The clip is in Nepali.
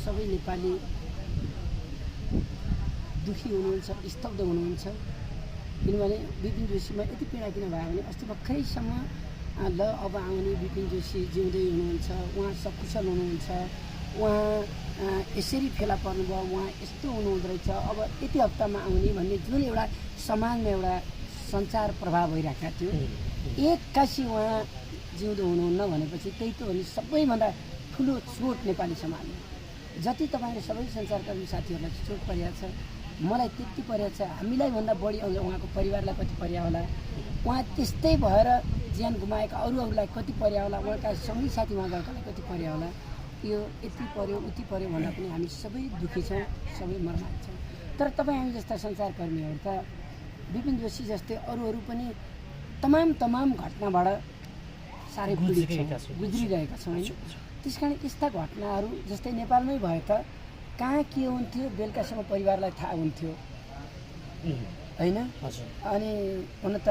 सबै नेपाली दुखी हुनुहुन्छ, स्तब्ध हुनुहुन्छ। किनभने विपिन जोशीमा यति पीडा किन भयो भने अस्ति भर्खरैसम्म ल अब आउने विपिन जोशी जिउँदै हुनुहुन्छ, उहाँ सकुशल हुनुहुन्छ, उहाँ यसरी फेला पर्नुभयो, उहाँ यस्तो हुनुहुँदो रहेछ, अब यति हप्तामा आउने भन्ने जुन एउटा समाजमा एउटा सञ्चार प्रभाव भइरहेको थियो, एक्कासी उहाँ जिउँदो हुनुहुन्न भनेपछि त्यही त हो नि सबैभन्दा ठुलो चोट नेपाली समाजमा। जति तपाईँले सबै सञ्चारकर्मी साथीहरूलाई चोट परेको छ, मलाई त्यति परेको छ, हामीलाई भन्दा बढी अझ उहाँको परिवारलाई कति पर्या होला, उहाँ त्यस्तै भएर ज्यान गुमाएका अरूहरूलाई कति पर्या होला, उहाँका सँगै साथी उहाँ गएकालाई कति पर्या होला। यो यति पर्यो उति पर्यो भन्दा पनि हामी सबै दुःखी छौँ, सबै मर्माहत छौँ। तर तपाईँ हामी जस्ता सञ्चारकर्मीहरू त विपिन जोशी जस्तै अरूहरू पनि तमाम घटनाबाट साह्रै पीडित छौँ, गुज्रिरहेका छौँ होइन। त्यस कारण यस्ता घटनाहरू जस्तै नेपालमै भए त कहाँ के हुन्थ्यो बेलुकासम्म परिवारलाई थाहा हुन्थ्यो होइन। अनि हुन त